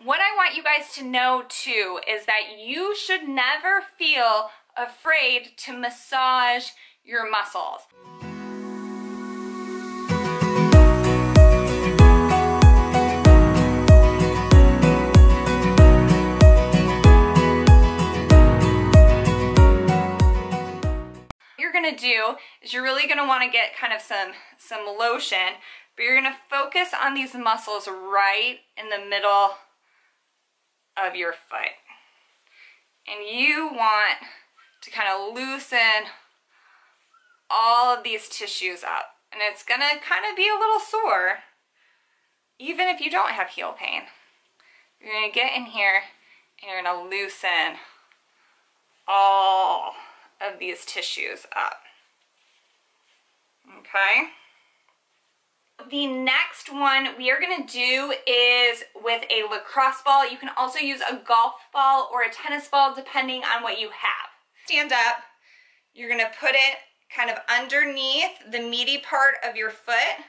What I want you guys to know too is that you should never feel afraid to massage your muscles. What you're gonna do is you're really gonna want to get kind of some lotion, but you're gonna focus on these muscles right in the middle of your foot. And you want to kind of loosen all of these tissues up. And it's gonna kind of be a little sore, even if you don't have heel pain. You're gonna get in here and you're gonna loosen all of these tissues up. Okay? The next one we are going to do is with a lacrosse ball. You can also use a golf ball or a tennis ball depending on what you have. Stand up. You're going to put it kind of underneath the meaty part of your foot,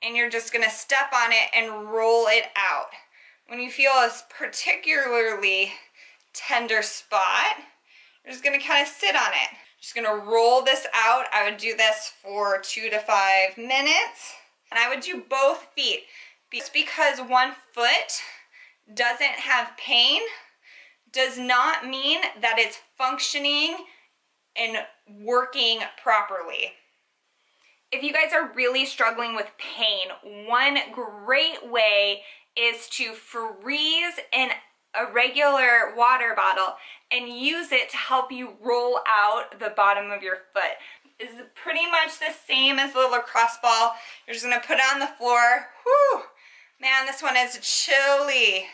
and you're just going to step on it and roll it out. When you feel a particularly tender spot, you're just going to kind of sit on it. Just going to roll this out. I would do this for 2 to 5 minutes. And I would do both feet. Just because one foot doesn't have pain does not mean that it's functioning and working properly. If you guys are really struggling with pain, one great way is to freeze a regular water bottle and use it to help you roll out the bottom of your foot. Is pretty much the same as the lacrosse ball. You're just gonna put it on the floor. Whew, man, this one is chilly.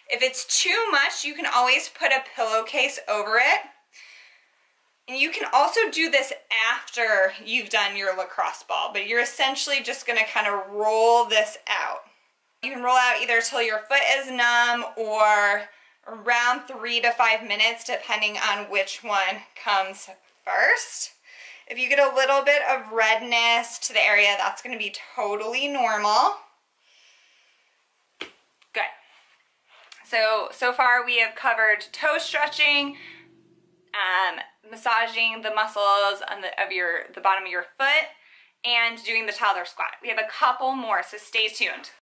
If it's too much, you can always put a pillowcase over it. And you can also do this after you've done your lacrosse ball, but you're essentially just gonna kind of roll this out. You can roll out either till your foot is numb or around 3 to 5 minutes, depending on which one comes first. If you get a little bit of redness to the area, that's going to be totally normal. Good. So far we have covered toe stretching, massaging the muscles on the bottom of your foot, and doing the toddler squat. We have a couple more, so stay tuned.